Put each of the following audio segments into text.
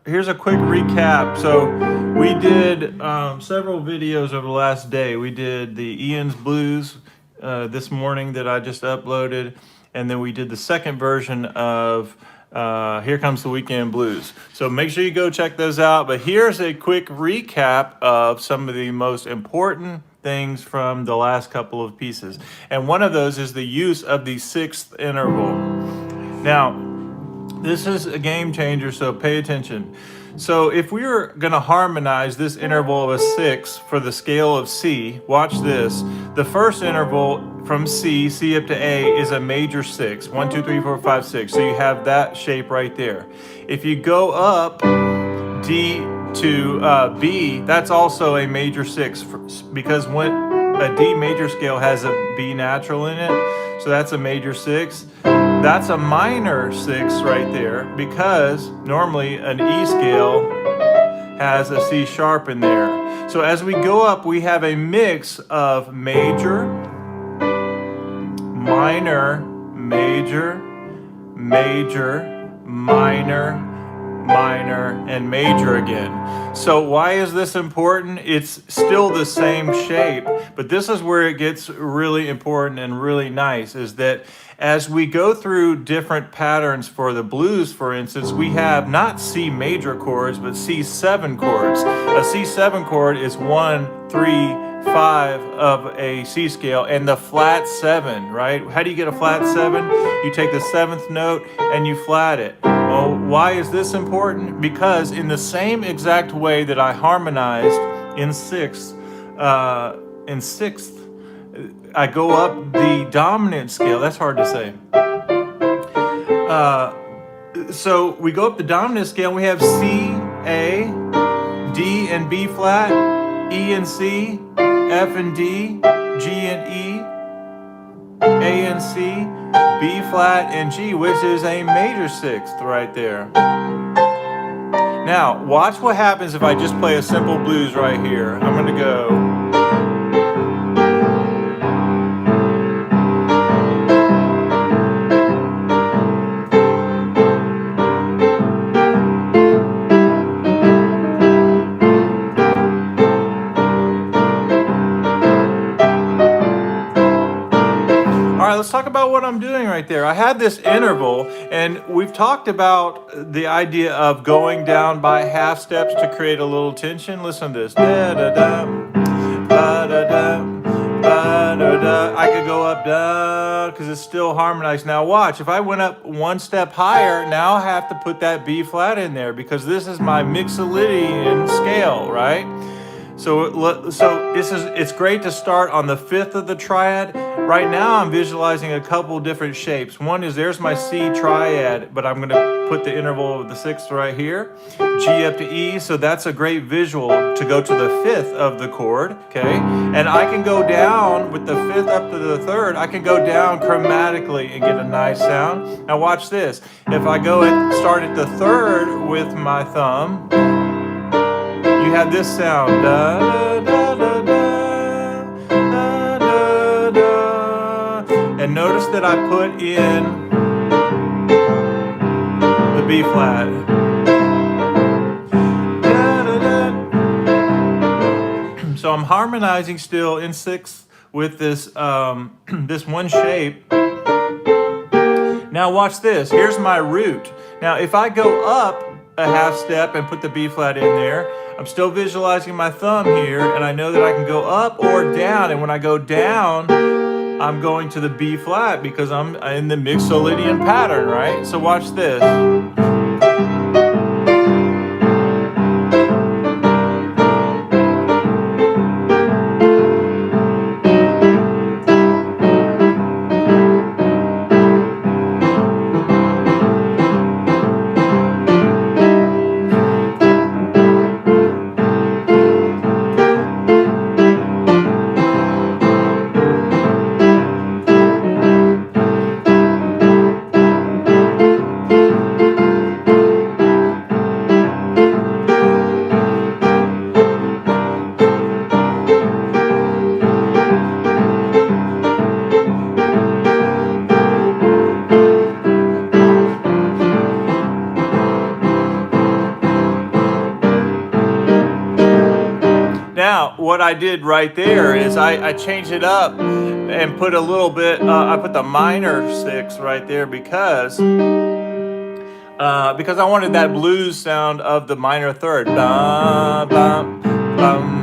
here's a quick recap. So we did several videos over the last day. We did the Ian's Blues this morning that I just uploaded, and then we did the second version of Here Comes the Weekend Blues. So make sure you go check those out. But here's a quick recap of some of the most important things from the last couple of pieces. And one of those is the use of the sixth interval. Now, this is a game changer, so pay attention. So if we were going to harmonize this interval of a 6 for the scale of C, watch this. The first interval from C up to A, is a major 6. 1, 2, 3, 4, 5, 6. So you have that shape right there. If you go up D to B, that's also a major 6, because when a D major scale has a B natural in it, so that's a major 6. That's a minor 6 right there, because normally an E scale has a C sharp in there. So as we go up, we have a mix of major, minor, major, major, minor, minor, and major again. So why is this important? It's still the same shape, but this is where it gets really important and really nice, is that as we go through different patterns for the blues, for instance, we have not C major chords, but C7 chords. A C7 chord is 1, 3, 5 of a C scale, and the flat 7, right? How do you get a flat 7? You take the 7th note and you flat it. Well, why is this important? Because in the same exact way that I harmonized in sixth, I go up the dominant scale. That's hard to say. So we go up the dominant scale. We have C, A, D and B flat, E and C, F and D, G and E, A and C, B flat and G, which is a major 6th right there. Now, watch what happens if I just play a simple blues right here. I'm going to go. Let's talk about what I'm doing right there. I had this interval, and we've talked about the idea of going down by half steps to create a little tension. Listen to this. Da da da, ba da da, ba da da. I could go up da because it's still harmonized. Now watch. If I went up one step higher, now I have to put that B flat in there because this is my mixolydian scale, right? So it's great to start on the 5th of the triad. Right now I'm visualizing a couple different shapes. One is, there's my C triad, but I'm going to put the interval of the 6th right here. G up to E, so that's a great visual to go to the 5th of the chord, okay? And I can go down with the 5th up to the 3rd. I can go down chromatically and get a nice sound. Now watch this. If I go and start at the 3rd with my thumb, you have this sound. Da, da, da, da, da, da, da, da. And notice that I put in the B flat. Da, da, da. So I'm harmonizing still in 6th with this this one shape. Now watch this. Here's my root. Now if I go up a half step and put the B flat in there, I'm still visualizing my thumb here, and I know that I can go up or down, and when I go down, I'm going to the B flat because I'm in the mixolydian pattern, right? So watch this. Now, what I did right there is I changed it up and put a little bit, I put the minor 6 right there because I wanted that blues sound of the minor third. Bum, bum, bum.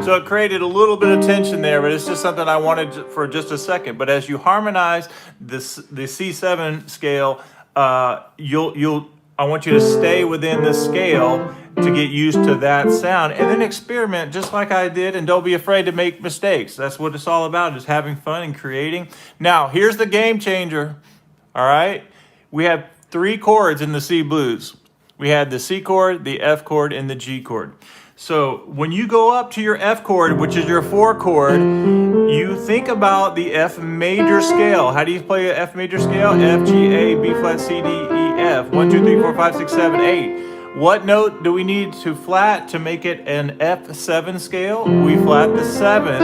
So it created a little bit of tension there, but it's just something I wanted for just a second. But as you harmonize the C7 scale, I want you to stay within the scale to get used to that sound, and then experiment just like I did, and don't be afraid to make mistakes. That's what it's all about, just having fun and creating. Now, here's the game changer, all right? We have 3 chords in the C blues. We had the C chord, the F chord, and the G chord. So when you go up to your F chord, which is your 4 chord, you think about the F major scale. How do you play an F major scale? F, G, A, B flat, C, D, E, F. 1, 2, 3, 4, 5, 6, 7, 8. What note do we need to flat to make it an F7 scale? We flat the 7th.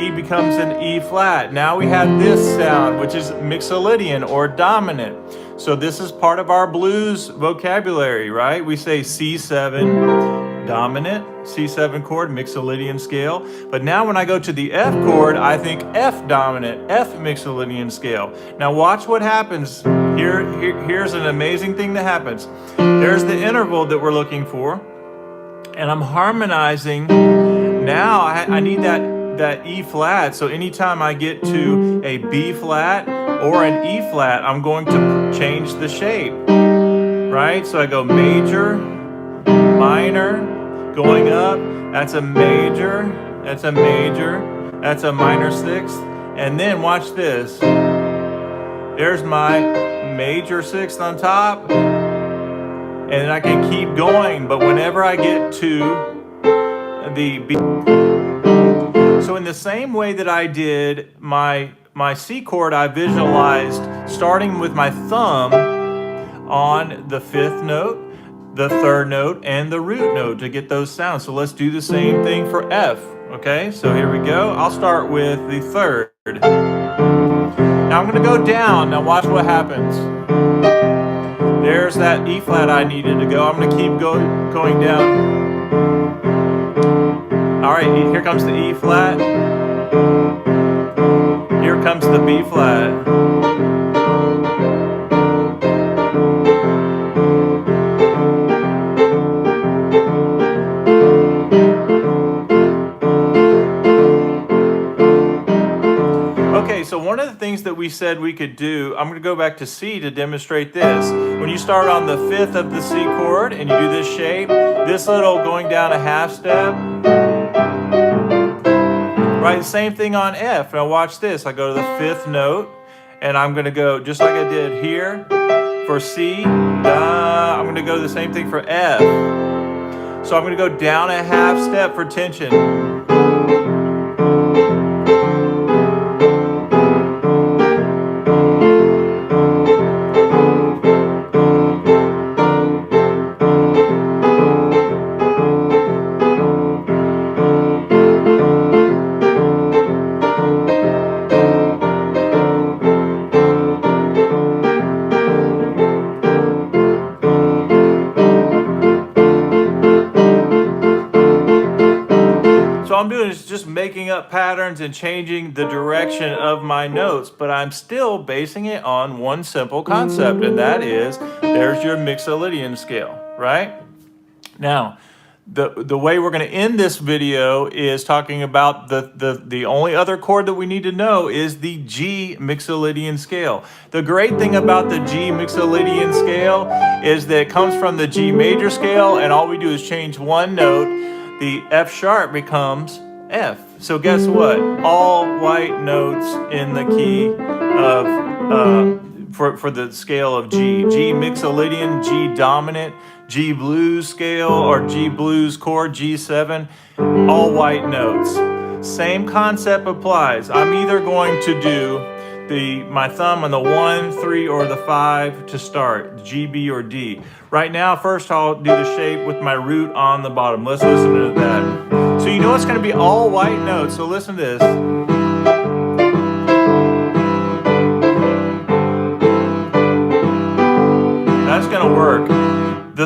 E becomes an E flat. Now we have this sound, which is mixolydian or dominant. So this is part of our blues vocabulary, right? We say C7 dominant, C7 chord, mixolydian scale. But now when I go to the F chord, I think F dominant, F mixolydian scale. Now watch what happens. Here's an amazing thing that happens. There's the interval that we're looking for, and I'm harmonizing. Now I need that E flat, so anytime I get to a B flat or an E flat, I'm going to change the shape, right? So I go major, minor, going up, that's a major, that's a major, that's a minor 6th, and then watch this. There's my major 6th on top, and I can keep going, but whenever I get to the B. So in the same way that I did my C chord, I visualized starting with my thumb on the 5th note, the 3rd note, and the root note to get those sounds. So let's do the same thing for F. Okay, so here we go. I'll start with the 3rd. Now I'm going to go down. Now watch what happens. There's that E flat I needed to go. I'm going to keep going down. All right, here comes the E flat. Here comes the B flat. Okay, so one of the things that we said we could do, I'm going to go back to C to demonstrate this. When you start on the 5th of the C chord and you do this shape, this little going down a half step, right, same thing on F. Now watch this. I go to the 5th note, and I'm going to go just like I did here for C. I'm going to go the same thing for F. So I'm going to go down a half step for tension. I'm doing is just making up patterns and changing the direction of my notes, but I'm still basing it on one simple concept, and that is there's your mixolydian scale, right? Now, the way we're going to end this video is talking about the only other chord that we need to know is the G mixolydian scale. The great thing about the G mixolydian scale is that it comes from the G major scale, and all we do is change one note. The F sharp becomes F. So guess what? All white notes in the key of for the scale of G. G mixolydian, G dominant, G blues scale or G blues chord, G7, all white notes. Same concept applies. I'm either going to do my thumb on the 1, 3, or the 5 to start, G, B, or D. Right now, first I'll do the shape with my root on the bottom. Let's listen to that. So you know it's going to be all white notes, so listen to this.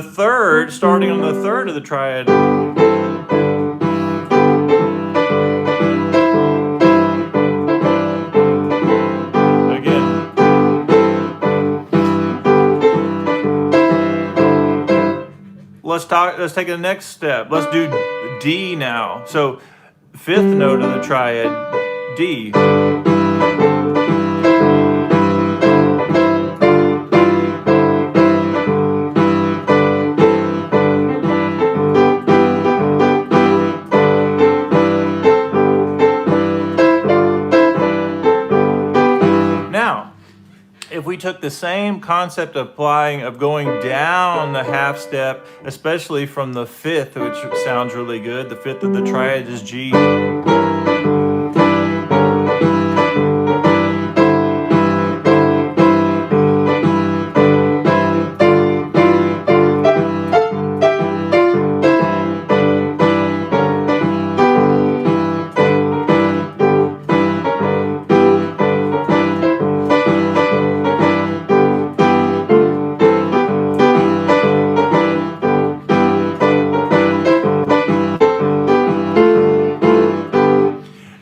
the third, starting on the third of the triad. Again. Let's take the next step. Let's do D now. So fifth note of the triad, D. Now, if we took the same concept of going down the half step, especially from the fifth, which sounds really good, the fifth of the triad is G.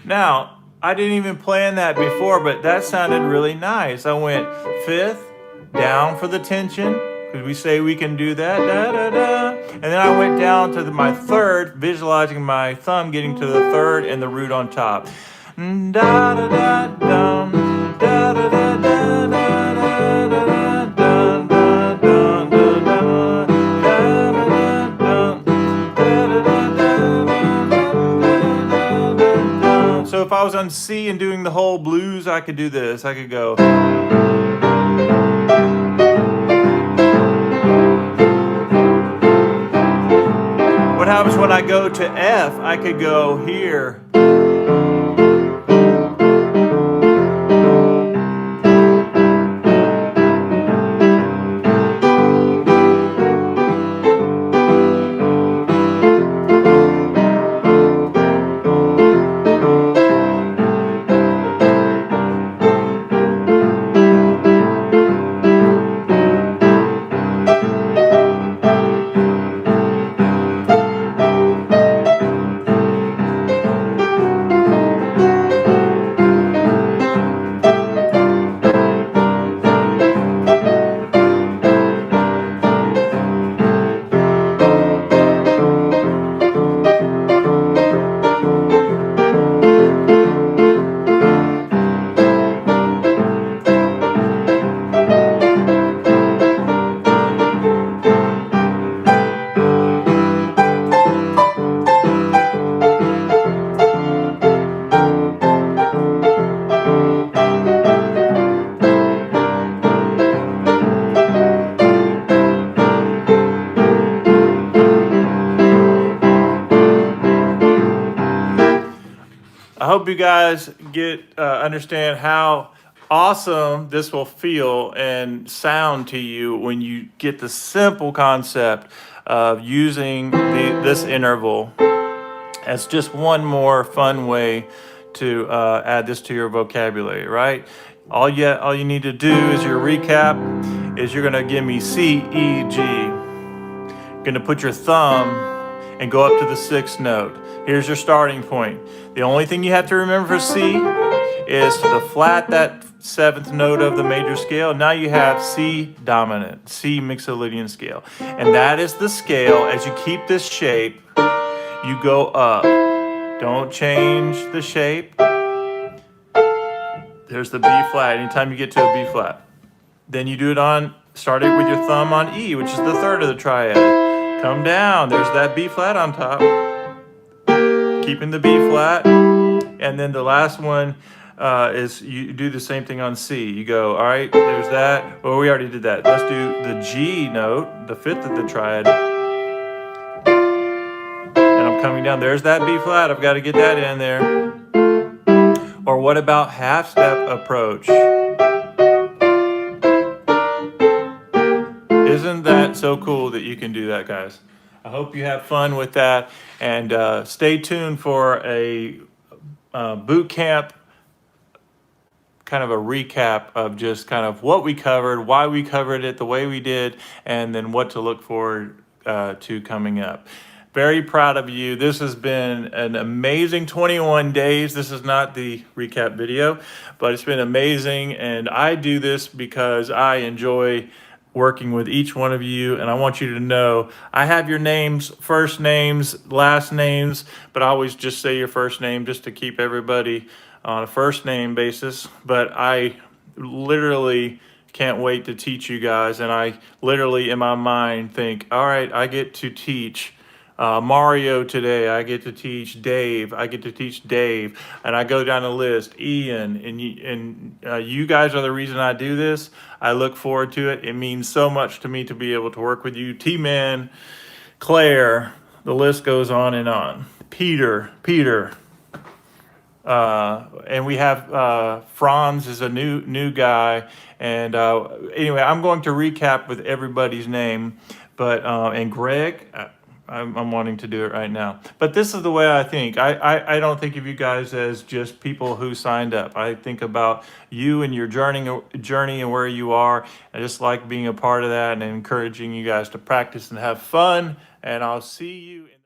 Now, I didn't even plan that before, but that sounded really nice. I went fifth, down for the tension, because we say we can do that, da, da, da. And then I went down to my third, visualizing my thumb getting to the third and the root on top. Da, da, da, dum, da, da, da, da, da, da, da, da, da, da, so if I was on C and doing the whole blues, I could do this. I could go. What happens when I go to F? I could go here. I hope you guys understand how awesome this will feel and sound to you when you get the simple concept of using this interval as just one more fun way to add this to your vocabulary, right? All you need to do is your recap is you're gonna give me C, E, G. You're gonna put your thumb and go up to the sixth note. Here's your starting point. The only thing you have to remember for C is to flat that seventh note of the major scale. Now you have C dominant, C mixolydian scale. And that is the scale. As you keep this shape, you go up. Don't change the shape. There's the B flat, anytime you get to a B flat. Then you do it start it with your thumb on E, which is the third of the triad. Come down, there's that B flat on top. Keeping the B flat. And then the last one is you do the same thing on C. You go, all right, there's that. Well, we already did that. Let's do the G note, the fifth of the triad. And I'm coming down, there's that B flat. I've got to get that in there. Or what about half step approach? Isn't that so cool that you can do that, guys? I hope you have fun with that, and stay tuned for a boot camp kind of a recap of just kind of what we covered, why we covered it the way we did, and then what to look forward to coming up. Very proud of you. This has been an amazing 21 days. This is not the recap video, but it's been amazing. And I do this because I enjoy working with each one of you. And I want you to know I have your names, first names, last names, but I always just say your first name just to keep everybody on a first name basis. But I literally can't wait to teach you guys. And I literally in my mind think, all right, I get to teach Mario today. I get to teach Dave. I get to teach Dave, and I go down the list. Ian, and you guys are the reason I do this. I look forward to it. It means so much to me to be able to work with you. T-Man, Claire, the list goes on and on. Peter, and we have Franz is a new guy. And anyway, I'm going to recap with everybody's name, but and Greg. I'm wanting to do it right now. But this is the way I think. I don't think of you guys as just people who signed up. I think about you and your journey and where you are. I just like being a part of that and encouraging you guys to practice and have fun. And I'll see you in